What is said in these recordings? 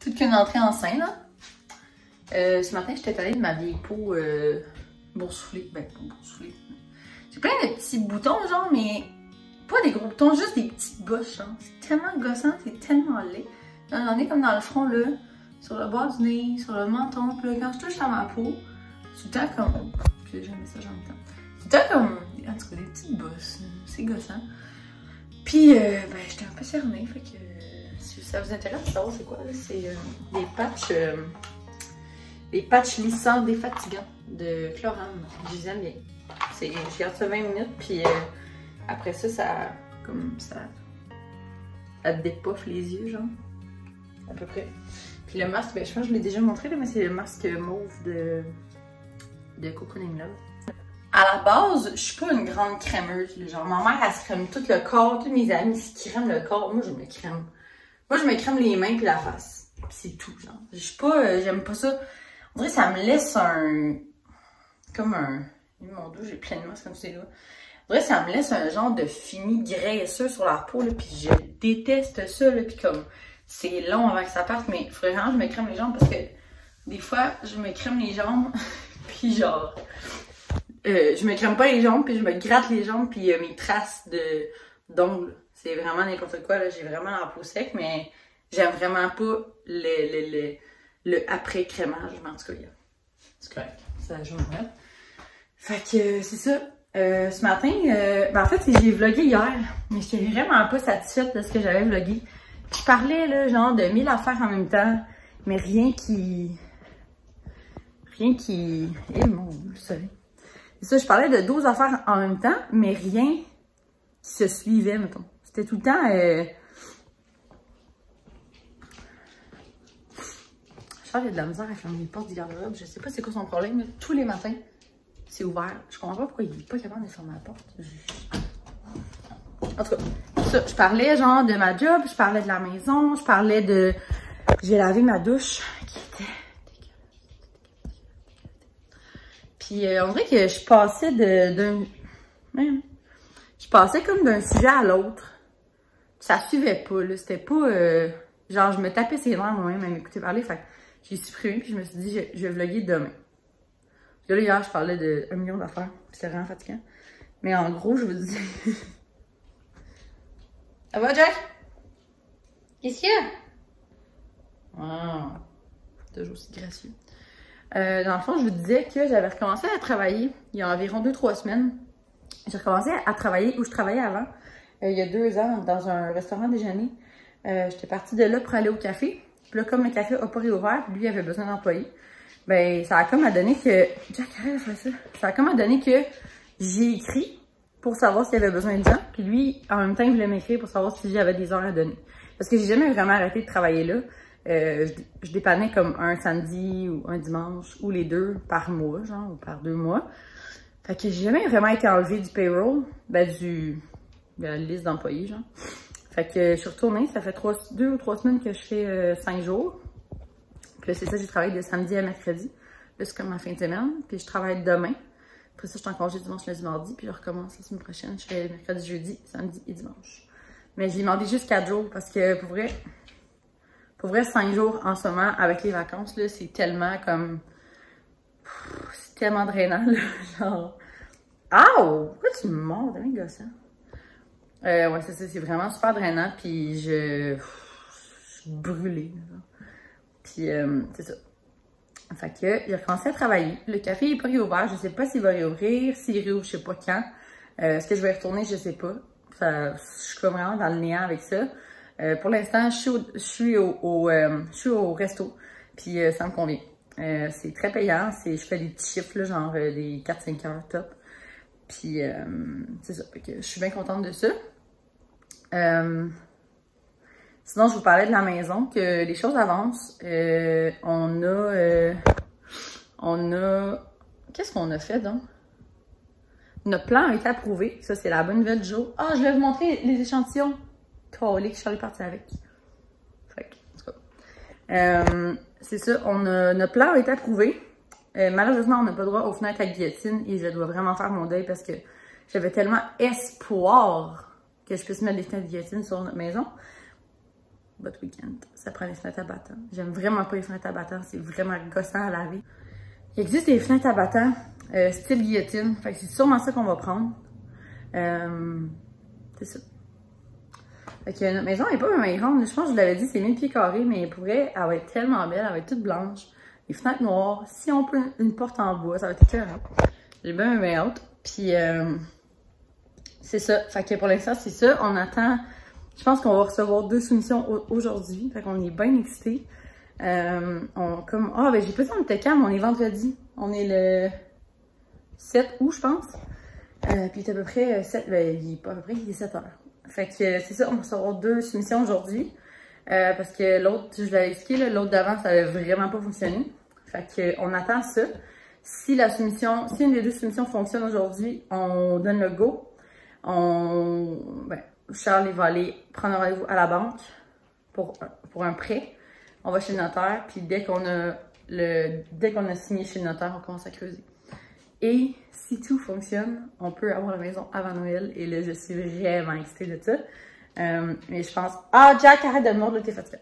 toute qu'une entrée en scène, là. Ce matin, j'étais allée de ma vieille peau boursouflée. Ben, pas boursouflée. J'ai plein de petits boutons, genre, mais pas des gros boutons, juste des petites bosses, genre. C'est tellement gossant, c'est tellement laid. J'en ai comme dans le front, là, sur le bas du nez, sur le menton. Puis là, quand je touche à ma peau, c'est tout le temps comme... J'ai jamais ça, j'en ai temps. C'est tout le temps comme... En tout cas, des petites bosses. C'est gossant. Puis, ben, j'étais un peu cernée, fait que... Si ça vous intéresse de savoir c'est quoi, là, c'est des patchs lissants défatigants de Chlorane. Je les aime bien. Je garde ça 20 minutes, puis après ça, ça te dépoffe les yeux, genre. À peu près. Puis le masque, ben, je pense que je l'ai déjà montré, là, mais c'est le masque mauve de Cocooning Love. À la base, je suis pas une grande crémeuse. Là. Genre, ma mère, elle se crème tout le corps. Tous mes amis se crèment le corps. Moi, je me crème. Moi, je me crème les mains puis la face. C'est tout, genre. Je suis pas... j'aime pas ça. On dirait que ça me laisse un... Comme un... Mon dos, j'ai plein de masques comme c'est là. On dirait que ça me laisse un genre de fini graisseux sur la peau, là. Puis je déteste ça, là. Puis comme... C'est long avant que ça parte, mais il faudrait vraiment que je me crème les jambes parce que... Des fois, je me crème les jambes. Puis genre... je me crème pas les jambes, puis je me gratte les jambes, puis mes traces d'ongles. C'est vraiment n'importe quoi, là. J'ai vraiment la peau sec, mais j'aime vraiment pas le après-crémage. Mais en tout cas, c'est correct. Ça joue bien. Fait que c'est ça. Ce matin, ben en fait, j'ai vlogué hier, mais j'étais vraiment pas satisfaite de ce que j'avais vlogué. Je parlais, là, genre, de 1000 affaires en même temps, mais rien qui... Eh mon Dieu, soleil. C'est ça, je parlais de 12 affaires en même temps, mais rien qui se suivait, mettons. C'était tout le temps... Charles a de la misère à fermer les portes du garde-robe. Je sais pas c'est quoi son problème, mais tous les matins, c'est ouvert. Je comprends pas pourquoi il est pas capable de fermer la porte. En tout cas, ça, je parlais genre de ma job, je parlais de la maison, je parlais de... J'ai lavé ma douche, qui était... Puis on dirait que je passais je passais comme d'un sujet à l'autre. Ça suivait pas, là. C'était pas... genre, je me tapais ses nerfs moi-même à m'écouter parler. Fait que j'ai supprimé, puis je me suis dit, je vais vlogger demain. Puis là, hier, je parlais de 1 million d'affaires. Puis c'était vraiment fatigant. Mais en gros, je vous dis... Ça va, Jack? Qu'est-ce qu'il y a? Ah, toujours aussi gracieux. Dans le fond, je vous disais que j'avais recommencé à travailler il y a environ 2-3 semaines. J'ai recommencé à travailler où je travaillais avant, il y a 2 ans, dans un restaurant déjeuner. J'étais partie de là pour aller au café. Puis là, comme le café n'a pas réouvert, lui, il avait besoin d'employés. Ben, ça a comme à donner que... Jack, arrête de faire ça. Ça a comme à donner que j'ai écrit pour savoir s'il y avait besoin de gens. Puis lui, en même temps, il voulait m'écrire pour savoir si j'avais des heures à donner. Parce que j'ai jamais vraiment arrêté de travailler là. Je dépannais comme un samedi ou un dimanche ou les 2 par mois, genre, ou par 2 mois. Fait que j'ai jamais vraiment été enlevée du payroll, ben de la liste d'employés, genre. Fait que je suis retournée, ça fait 2 ou 3 semaines que je fais 5 jours. Puis là, c'est ça, j'ai travaillé de samedi à mercredi. Là, c'est comme ma fin de semaine. Puis je travaille demain. Après ça, je suis en congé dimanche, lundi, mardi. Puis je recommence la semaine prochaine. Je fais mercredi, jeudi, samedi et dimanche. Mais j'ai demandé juste 4 jours parce que pour vrai, 5 jours en ce moment, avec les vacances, là, c'est tellement comme... C'est tellement drainant, là. Genre... Aouh! Pourquoi tu me mords? T'es bien gossant. Ouais, c'est ça, c'est vraiment super drainant. Puis je suis brûlée, genre. Puis c'est ça. Fait que j'ai recommencé à travailler. Le café n'est pas réouvert. Je sais pas s'il va réouvrir. S'il réouvre, je sais pas quand. Est-ce que je vais y retourner? Je sais pas. Je suis comme vraiment dans le néant avec ça. Pour l'instant, je suis au resto. Puis ça me convient. C'est très payant. Je fais des petits chiffres, là, genre des 4-5 heures top. Puis c'est ça. Fait que je suis bien contente de ça. Sinon, je vous parlais de la maison, que les choses avancent. On a... Qu'est-ce qu'on a fait, donc? Notre plan a été approuvé. Ça, c'est la bonne nouvelle du jour. Ah, je vais vous montrer les échantillons. Colique, je suis allée partir avec. Fait que, en tout cas. C'est ça, notre plan a été approuvé. Malheureusement, on n'a pas droit aux fenêtres à guillotine et je dois vraiment faire mon deuil parce que j'avais tellement espoir que je puisse mettre des fenêtres à guillotine sur notre maison. votre week-end. Ça prend les fenêtres à battants. J'aime vraiment pas les fenêtres à battants. C'est vraiment gossant à laver. Il existe des fenêtres à battants style guillotine. Fait que c'est sûrement ça qu'on va prendre. C'est ça. Fait que notre maison n'est pas vraiment grande. Je pense que je vous l'avais dit, c'est 1000 pieds carrés, mais pour vrai, elle va être tellement belle. Elle va être toute blanche. Les fenêtres noires. Si on peut une porte en bois, ça va être écœurant. J'ai bien hâte. Puis, c'est ça. Fait que pour l'instant, c'est ça. On attend. Je pense qu'on va recevoir 2 soumissions aujourd'hui. Fait qu'on est bien excités. Ben j'ai pas dit on était calme. On est vendredi. On est le 7 août, je pense. Puis il est à peu près 7. Ben, il est 7 heures. Fait que c'est ça. On va recevoir 2 soumissions aujourd'hui. Parce que l'autre, je l'avais expliqué, l'autre d'avant, ça avait vraiment pas fonctionné. Fait que on attend ça. Si une des 2 soumissions fonctionne aujourd'hui, on donne le go. Charles il va aller prendre un rendez-vous à la banque pour un prêt. On va chez le notaire, puis dès qu'on a signé chez le notaire, on commence à creuser. Et si tout fonctionne, on peut avoir la maison avant Noël. Et là, je suis vraiment excitée de ça. Mais je pense... Ah, Jack, arrête de me mordre, là, t'es fatiguée.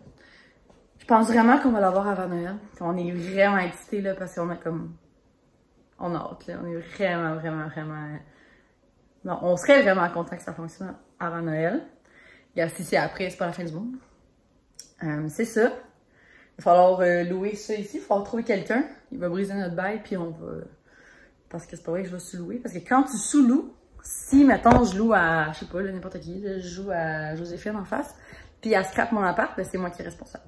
Je pense vraiment qu'on va l'avoir avant Noël. On est vraiment excités, là, parce qu'on a comme... On a hâte, là. On est vraiment... Non, on serait vraiment content que ça fonctionne avant Noël. Et si c'est après, c'est pas la fin du monde. C'est ça. Il va falloir louer ça ici. Il va falloir trouver quelqu'un. Il va briser notre bail, puis on va... Parce que c'est pas vrai que je vais sous-louer. Parce que quand tu sous-loues, si, mettons, je loue à, je sais pas, n'importe qui, là, je joue à Joséphine en face, puis elle scrape mon appart, ben c'est moi qui est responsable.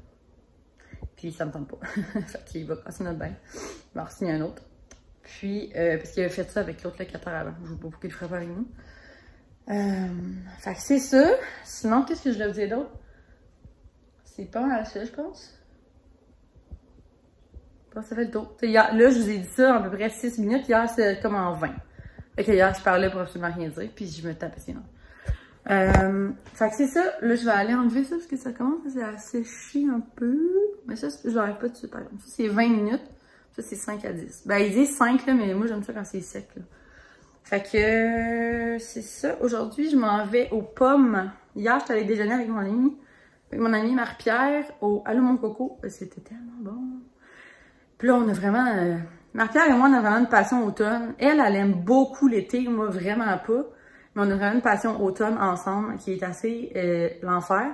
Puis ça me tente pas. Fait qu'il va passer notre bail. Il va en signer un autre. Puis, parce qu'il avait fait ça avec l'autre locataire avant. Je ne vois pas pourquoi il le ferait pas avec nous. Fait que c'est ça. Sinon, qu'est-ce que je leur disais d'autre? C'est pas mal ça, je pense. Bon, ça fait le tour. Hier, là, je vous ai dit ça en à peu près 6 minutes. Hier, c'est comme en 20. Fait que hier, je parlais pour absolument rien dire. Puis je me tapais sinon. Fait que c'est ça. Là, je vais aller enlever ça parce que ça commence à sécher un peu. Mais ça, je l'enlève pas dessus, par exemple. Ça, c'est 20 minutes. Ça, c'est 5 à 10. Ben, ils disent 5, là, mais moi, j'aime ça quand c'est sec, là. Fait que c'est ça. Aujourd'hui, je m'en vais aux pommes. Hier, j'étais allée déjeuner avec mon amie Marie-Pierre, au Allô Mon Coco. C'était tellement bon. Puis là, on a vraiment... Marie-Pierre et moi, on a vraiment une passion automne. Elle aime beaucoup l'été, moi, vraiment pas. Mais on a vraiment une passion automne ensemble qui est assez l'enfer.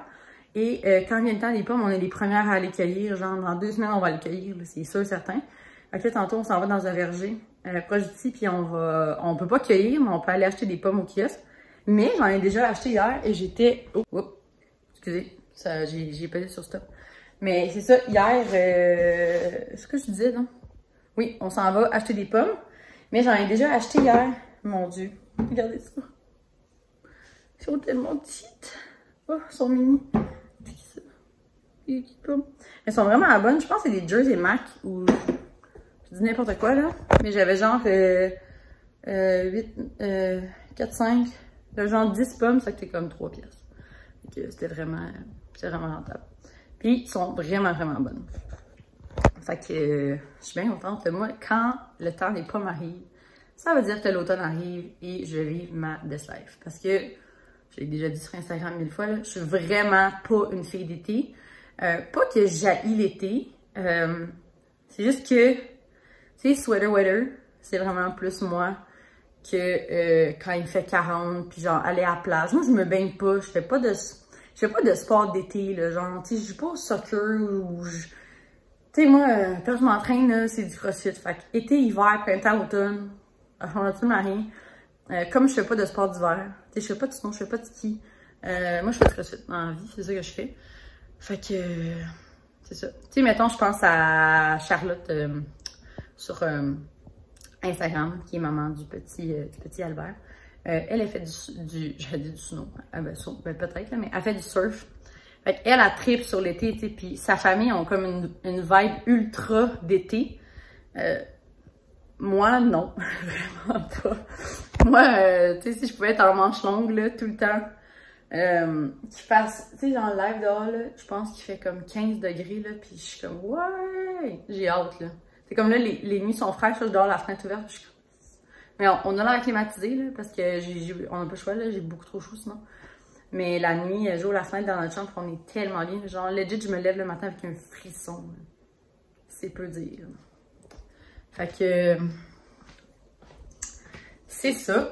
Et quand vient le temps des pommes, on est les premières à aller cueillir. Genre, dans 2 semaines, on va les cueillir, c'est sûr, certain. Fait que là, tantôt, on s'en va dans un verger proche d'ici, puis on peut pas cueillir, mais on peut aller acheter des pommes au kiosque. Mais j'en ai déjà acheté hier et j'étais... Oh, excusez, j'ai pesé sur stop. Mais c'est ça, hier... ce que je disais, non? Oui, on s'en va acheter des pommes, mais j'en ai déjà acheté hier. Mon Dieu, regardez ça. Ils sont tellement petites. Oh, elles sont mini. Elles sont vraiment bonnes. Je pense que c'est des Jersey Mac ou... Je dis n'importe quoi, là. Mais j'avais genre 4, 5, genre 10 pommes, ça coûtait comme 3 piastres. Donc c'était vraiment rentable. Puis, ils sont vraiment bonnes. Fait que je suis bien contente. Moi, quand le temps des pommes arrive, ça veut dire que l'automne arrive et je vis ma best life. Parce que, je l'ai déjà dit sur Instagram 1000 fois, là, je suis vraiment pas une fille d'été. Pas que j'haïs l'été. C'est juste que, tu sais, sweater weather, c'est vraiment plus moi que quand il fait 40, puis genre aller à la plage. Moi, je me baigne pas, je fais pas de sport d'été, là, genre, tu sais, je joue pas au soccer ou tu sais, moi, quand je m'entraîne, là, c'est du crossfit. Fait que été, hiver, printemps, automne, on a absolument rien. Comme je fais pas de sport d'hiver, tu sais, je fais pas de snow, je fais pas de ski. Moi, je fais de crossfit dans la vie, c'est ça que je fais. Fait que, c'est ça. Tu sais, mettons, je pense à Charlotte sur Instagram, qui est maman du petit Albert. Elle a fait j'allais dire du snow, peut-être, mais elle fait du surf. Fait qu'elle, elle tripe sur l'été, tu sais, puis sa famille ont comme une vibe ultra d'été. Moi, non, vraiment pas. Moi, tu sais, si je pouvais être en manche longue, là, tout le temps, qu'il fasse, tu sais, genre live dehors, là, je pense qu'il fait comme 15 degrés, là, puis je suis comme, ouais, j'ai hâte, là. C'est comme là, les nuits sont fraîches, là, je dors la fenêtre ouverte, je suis comme... Mais on a l'air climatisé, là, parce que on n'a pas le choix, là, j'ai beaucoup trop chaud sinon. Mais la nuit, j'ouvre la fenêtre dans notre chambre, on est tellement bien. Genre, legit, je me lève le matin avec un frisson. C'est peu dire. Fait que... c'est ça.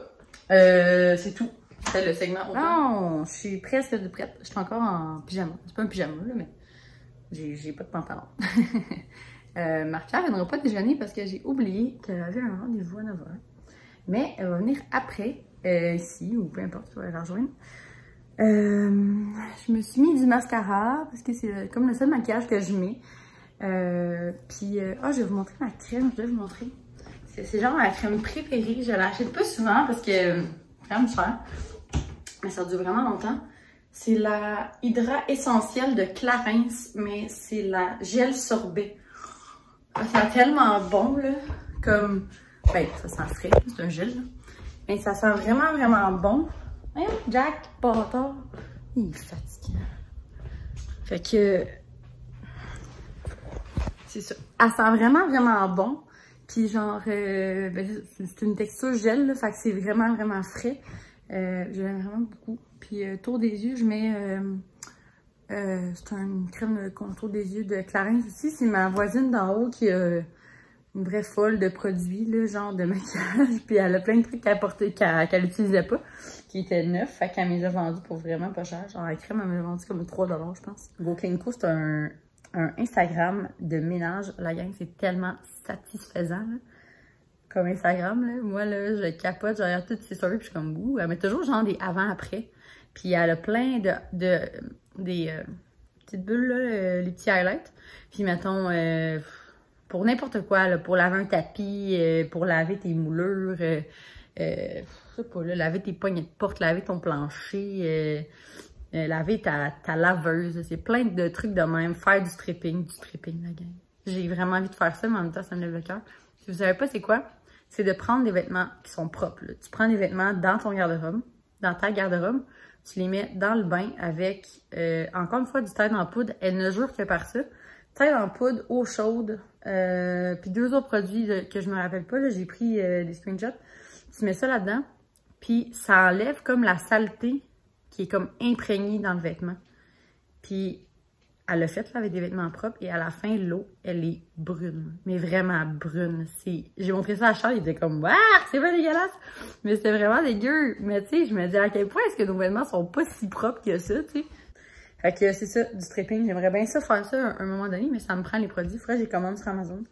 C'est tout. C'est le segment automne. Non, je suis presque prête. Je suis encore en pyjama. C'est pas un pyjama, là, mais j'ai pas de pantalon. Marc-Pierre ne viendra pas déjeuner parce que j'ai oublié qu'elle avait un rendez-vous à 9h. Mais elle va venir après, ici, ou peu importe, tu vas la rejoindre. Je me suis mis du mascara parce que c'est comme le seul maquillage que je mets. Puis, je vais vous montrer ma crème. Je vais vous montrer. C'est genre ma crème préférée. Je l'achète pas souvent parce que c'est quand même cher. Mais ça dure vraiment longtemps. C'est la Hydra Essentielle de Clarins, mais c'est la gel sorbet. Ça sent tellement bon, là. Comme, ben, ça sent frais, c'est un gel, là. Mais ça sent vraiment, vraiment bon. Voyons, Jack, bâtard. Il est fatiguant. Fait que... c'est ça. Elle sent vraiment, vraiment bon. Puis genre, c'est une texture gel, là. Fait que c'est vraiment, vraiment frais. Je l'aime vraiment beaucoup. Puis tour des yeux, je mets... c'est une crème de contour des yeux de Clarins aussi. C'est ma voisine d'en haut qui a une vraie folle de produits, là, genre de maquillage. Puis elle a plein de trucs qu'elle utilisait pas, qui étaient neufs. Fait qu'elle me les a vendus pour vraiment pas cher. Genre la crème, elle m'a vendu comme 3 $, je pense. GoCleanCo, c'est un Instagram de ménage. La gang, c'est tellement satisfaisant, là. Comme Instagram, là. Moi, là, je capote, je regarde toutes ses stories, puis je suis comme, ouh, elle met toujours genre des avant-après. Puis elle a plein des petites bulles, là, les petits highlights. Puis mettons, pour n'importe quoi, là, pour laver un tapis, pour laver tes moulures, je sais pas, là, laver tes poignées de porte, laver ton plancher, laver ta laveuse. C'est plein de trucs de même. Faire du stripping, la gang. J'ai vraiment envie de faire ça, mais en même temps, ça me lève le cœur. Si vous savez pas c'est quoi, c'est de prendre des vêtements qui sont propres, là. Tu prends des vêtements dans ton garde-robe, dans ta garde-robe, tu les mets dans le bain avec, encore une fois, du Tide en poudre. Elle ne jure que par ça. Tide en poudre, eau chaude, puis 2 autres produits que je me rappelle pas, là, j'ai pris des screenshots. Tu mets ça là-dedans, puis ça enlève comme la saleté qui est comme imprégnée dans le vêtement. Puis elle l'a fait là, avec des vêtements propres et à la fin, l'eau, elle est brune. Mais vraiment brune. J'ai montré ça à Charles, il était comme « Waouh, c'est pas dégueulasse! » Mais c'était vraiment dégueu. Mais tu sais, je me dis à quel point est-ce que nos vêtements sont pas si propres que ça, tu sais. Fait que c'est ça, du stripping. J'aimerais bien ça faire ça à un moment donné, mais ça me prend les produits. Faudrait que je les commande sur Amazon.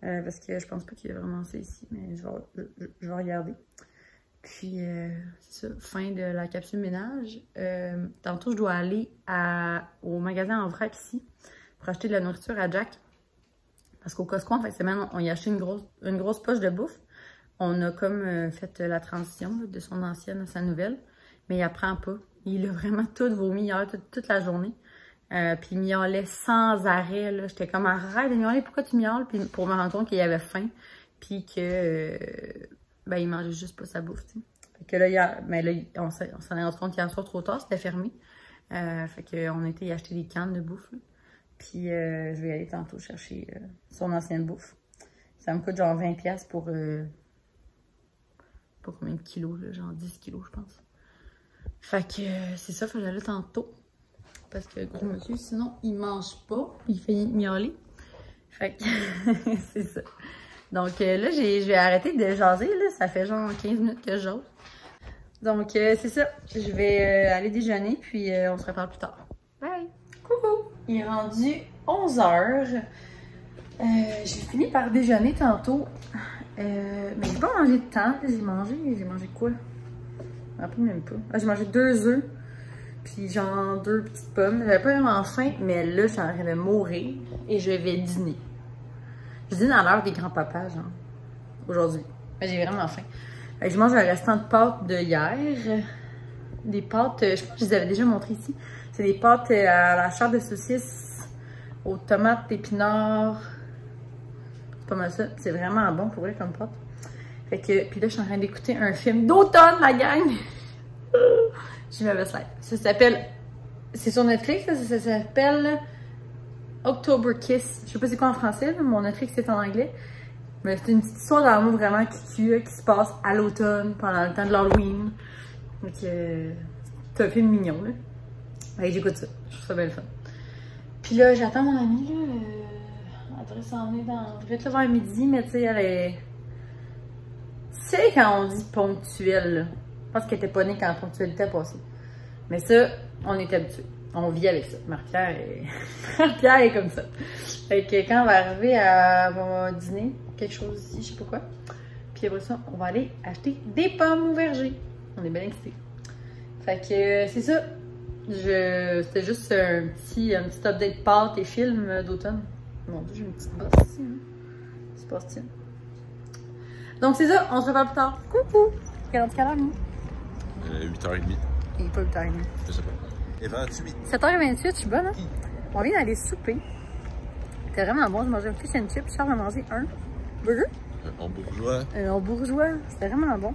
Parce que je pense pas qu'il y a vraiment ça ici, mais je vais regarder. Puis, c'est ça, fin de la capsule ménage. Tantôt, je dois aller au magasin en vrac ici pour acheter de la nourriture à Jack. Parce qu'au Costco, en fin de semaine, on y a acheté une grosse poche de bouffe. On a comme fait la transition là, de son ancienne à sa nouvelle. Mais il apprend pas. Il a vraiment tout vomi hier, toute la journée. Puis il miaulait sans arrêt. J'étais comme, arrête de miauler, pourquoi tu miaules? Puis pour me rendre compte qu'il avait faim. Puis que... ben, il mangeait juste pas sa bouffe, tu sais. Fait que là, on s'en est rendu compte hier soir trop tard, c'était fermé. Fait qu'on a été y acheter des cannes de bouffe, là. Puis je vais y aller tantôt chercher son ancienne bouffe. Ça me coûte genre 20$ pour... pas combien de kilos, là, genre 10 kilos, je pense. Fait que c'est ça, faut que j'aille tantôt. Parce que gros monsieur, sinon, il mange pas, il fait miauler. Fait que c'est ça. Donc là, je vais arrêter de jaser, là. Ça fait genre 15 minutes que je jase. Donc c'est ça. Je vais aller déjeuner, puis on se reparle plus tard. Bye! Coucou! Il est rendu 11h. J'ai fini par déjeuner tantôt. Mais j'ai pas mangé de temps. J'ai mangé quoi? Je me rappelle même pas. J'ai mangé 2 œufs. Puis genre 2 petites pommes. J'avais pas vraiment faim, mais là, je suis en train de mourir. Et je vais dîner. Je dîne à l'heure des grands-papas, genre, aujourd'hui. J'ai vraiment faim. Fait que je mange le restant de pâtes de hier. Des pâtes, je pense que je les avais déjà montrées ici. C'est des pâtes à la chair de saucisse, aux tomates, épinards. C'est pas mal ça. C'est vraiment bon pour vrai comme pâte. Fait que, puis là, je suis en train d'écouter un film d'automne, la gang! J'ai ma slide. Ça s'appelle... C'est sur Netflix, ça s'appelle... October Kiss. Je sais pas c'est quoi en français, là, mon Netflix c'est en anglais. Mais c'est une petite histoire d'amour vraiment qui se passe à l'automne, pendant le temps de l'Halloween. Donc, C'est un film mignon, là. Ouais, j'écoute ça. Je trouve ça belle fun. Puis là, j'attends mon amie, là. Elle devrait s'en venir là vers midi, mais tu sais, elle est... Tu sais, quand on dit ponctuelle, là. Je pense qu'elle était pas née quand la ponctualité a passé. Mais ça, on est habitué. On vit avec ça. Marie-Pierre est... Marie-Pierre est comme ça. Fait que quand on va arriver à dîner, quelque chose ici, je sais pas quoi. Puis après ça, on va aller acheter des pommes au verger. On est bien excités. Fait que c'est ça. C'était juste un petit update pâtes et films d'automne. Mon Dieu, j'ai une petite bosse ici. Hein. C'est pas style. Donc c'est ça, on se revoit plus tard. Coucou! Quelle heure nous? 8h30. Il est pas 8h30. Je sais pas. Et 28. 7h28, je suis bonne, hein? On vient d'aller souper. C'était vraiment bon, j'ai mangé un fish and chip. Charles a mangé un burger. En bourgeois. En bourgeois, c'était vraiment bon.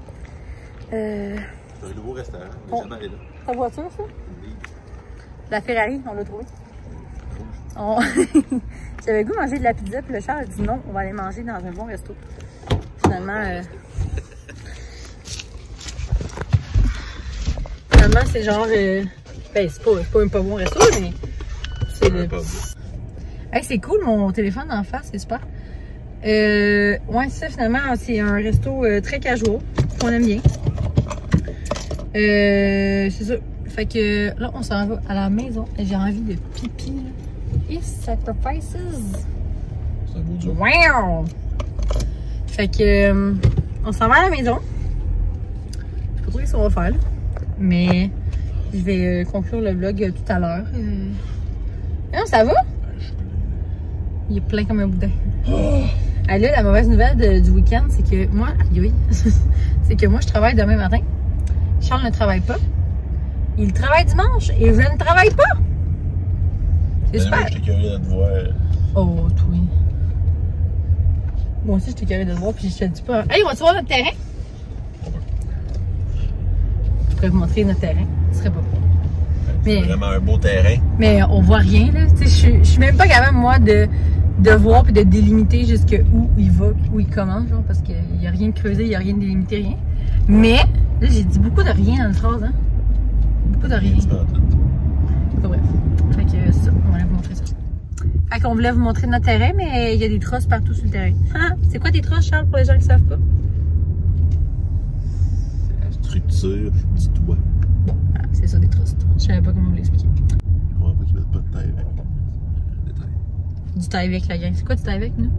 C'est un nouveau restaurant, mais jamais allé là. Ta voiture, ça? Oui. La Ferrari, on l'a trouvé. J'avais le goût de manger de la pizza, puis le Charles a dit non, on va aller manger dans un bon resto. Finalement, c'est genre... Ben, c'est pas un pas bon resto, mais... C'est le... Hey, c'est cool, mon téléphone en face, c'est super. Ouais, c'est ça, finalement, c'est un resto très casual, qu'on aime bien. C'est ça. Fait que là, on s'en va à la maison. J'ai envie de pipi, là. Et sacrifices. C'est un beau job. Wow! Fait que, on s'en va à la maison. Je sais pas trop ce qu'on va faire, là. Mais je vais conclure le vlog tout à l'heure. Non, ça va? Il est plein comme un boudin. Ah, là, la mauvaise nouvelle du week-end, c'est que moi, c'est que moi, je travaille demain matin. Charles ne travaille pas. Il travaille dimanche et je ne travaille pas. C'est super. J'étais curieux de te voir. Oh, oui. Moi aussi, j'étais curieux de te voir, puis je te dis pas. Hey, on va-tu voir notre terrain? Je pourrais vous montrer notre terrain. Ce serait pas beau. C'est vraiment un beau terrain. Mais on voit rien, là. Tu sais, je suis même pas capable, moi, de voir puis de délimiter jusqu'à où il va, où il commence, genre, parce qu'il n'y a rien de creusé, il n'y a rien de délimité, rien. Mais, là, j'ai dit beaucoup de rien dans le phrase, hein. Beaucoup de rien. Bref. Fait que ça, on va vous montrer ça. Fait qu'on voulait vous montrer notre terrain, mais il y a des trosses partout sur le terrain. Ah, c'est quoi des trosses, Charles, pour les gens qui savent pas? C'est la structure du toit. Bon, ah, c'est ça, des trosses. Je savais pas comment vous l'expliquer. Je comprends pas qu'ils mettent pas de taille avec. Du taille avec la gang. C'est quoi du taille avec, nous?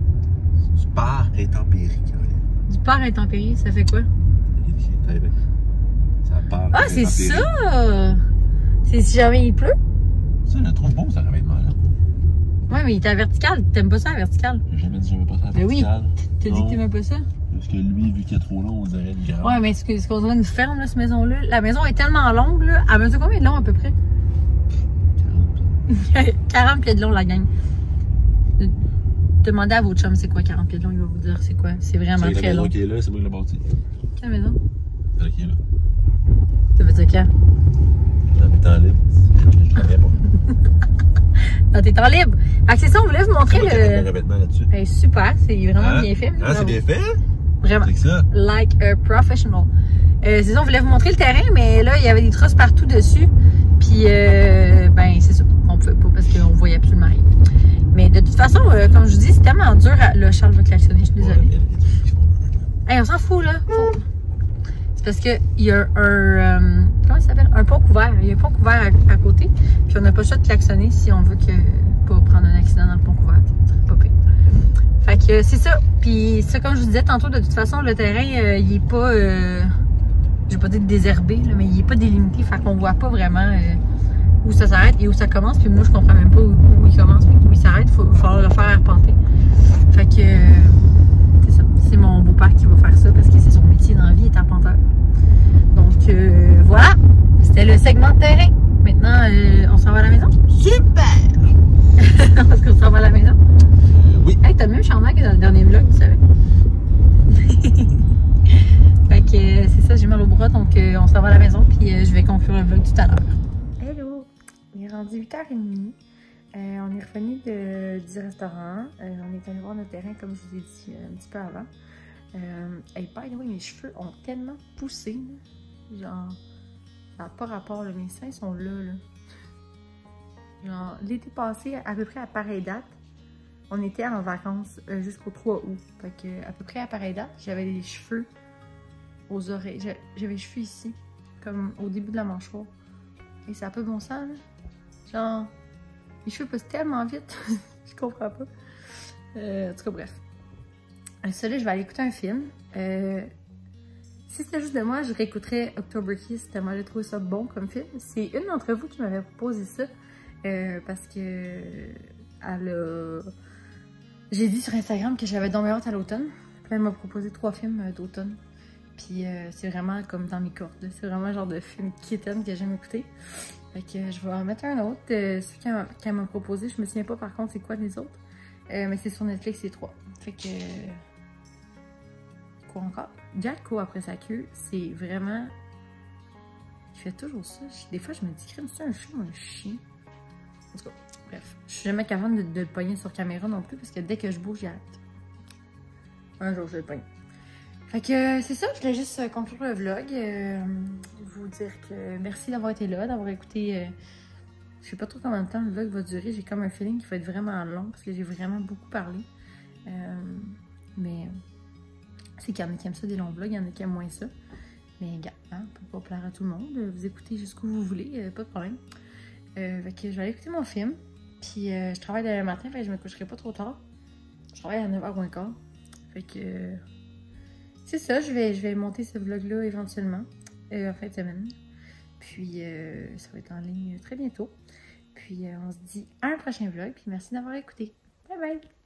Du par intempérie. Du par intempérie, ça fait quoi? Il y a des taille avec. Ça part. Ah, c'est ça! C'est si jamais il pleut? Ça, je le trouve beau, ça revêtement là. Ouais, mais il est à vertical. T'aimes pas ça à vertical? J'ai jamais dit que j'aimais pas ça à Mais vertical. oui, t'as dit que t'aimais pas ça? Parce que lui, vu qu'il est trop long, on dirait une grande. Ouais, mais ce qu'on dirait une ferme, là, cette maison-là. La maison est tellement longue, là. Elle mesure combien de long à peu près? 40 pieds de long, la gang. Demandez à votre chum c'est quoi 40 pieds de long, il va vous dire c'est quoi. C'est vraiment très long. La maison qui est là, c'est moi qui l'ai bâti. Quelle maison? Celle qui est là. Ça veut dire quand? Dans mes temps libres. Je travaillais pas. Dans tes temps libres. Fait que c'est ça, on voulait vous montrer le. Revêtement là-dessus. Hey, super, c'est vraiment bien fait. Ah, c'est bien fait? Vraiment. C'est que ça? Like a professional. C'est ça, on voulait vous montrer le terrain, mais là, il y avait des trosses partout dessus. Puis, ben, c'est ça. On pouvait pas parce qu'on voyait absolument rien. Mais de toute façon, comme je vous dis, c'est tellement dur. Là, Charles va klaxonner, je suis désolée. Ouais, hey, on s'en fout, là. C'est parce qu'il y a un. Comment ça s'appelle? Un pont couvert. Il y a un pont couvert à côté. Puis on n'a pas le choix de klaxonner si on veut pas prendre un accident dans le pont couvert. Ça serait pas pire. Fait que c'est ça. Puis ça, comme je vous disais tantôt, de toute façon, le terrain, il est pas. Je vais pas dire désherbé, là, mais il est pas délimité. Fait qu'on voit pas vraiment où ça s'arrête et où ça commence. Puis moi, je comprends même pas où il commence et où il s'arrête. Il va falloir le faire arpenter. Fait que c'est ça. C'est mon beau-père qui va faire ça parce que c'est son métier dans la vie, il est arpenteur. Donc voilà. C'était le segment de terrain. Maintenant, on s'en va à la maison? Super! Parce qu'on s'en va à la maison? Oui. Hey, t'as le même chandail que dans le dernier vlog, tu savais? Fait que c'est ça, j'ai mal au bras, donc on s'en va à la maison, puis je vais conclure le vlog tout à l'heure. Hello! Il est rendu 8h30. On est revenu du restaurant. On est allé voir notre terrain, comme je vous ai dit un petit peu avant. Hey, by the way, mes cheveux ont tellement poussé. Là. Genre, Ça n'a pas rapport, là. Mes seins sont là, là. Genre, l'été passé, à peu près à pareille date, on était en vacances jusqu'au 3 août. Fait que, à peu près à pareille date, j'avais les cheveux aux oreilles. J'avais les cheveux ici, comme au début de la mâchoire. Et ça n'a pas de bon sens, là. Genre, les cheveux poussent tellement vite. Je comprends pas. En tout cas, bref. Celui-là, je vais aller écouter un film. Si c'était juste de moi, je réécouterais October Kiss, tellement j'ai trouvé ça bon comme film. C'est une d'entre vous qui m'avait proposé ça. Parce que j'ai dit sur Instagram que j'avais dormi hâte à l'automne. Puis elle m'a proposé 3 films d'automne. Puis c'est vraiment comme dans mes cordes. C'est vraiment le genre de film kitten que j'aime écouter. Fait que je vais en mettre un autre. Celui qu'elle m'a proposé, je me souviens pas par contre c'est quoi les autres. Mais c'est sur Netflix, c'est 3. Fait que... quoi encore? Jack court après sa queue, c'est vraiment... Il fait toujours ça. Des fois, je me dis, c'est un chien ou un chien? En tout cas, bref. Je suis jamais capable de le pogner sur caméra non plus, parce que dès que je bouge, j'arrête. Un jour, je vais le pogner. Fait que c'est ça, je voulais juste conclure le vlog. Vous dire que merci d'avoir été là, d'avoir écouté... je sais pas trop combien de temps le vlog va durer. J'ai comme un feeling qu'il va être vraiment long, parce que j'ai vraiment beaucoup parlé. Mais... c'est qu'il y en a qui aiment ça, des longs vlogs, il y en a qui aiment moins ça. Mais gars, hein, pour pas plaire à tout le monde, vous écoutez jusqu'où vous voulez, pas de problème. Fait que je vais aller écouter mon film. Puis je travaille demain matin, fait que je me coucherai pas trop tard. Je travaille à 9h moins quart. Fait que c'est ça, je vais monter ce vlog-là éventuellement, en fin de semaine. Puis ça va être en ligne très bientôt. Puis on se dit à un prochain vlog, puis merci d'avoir écouté. Bye bye!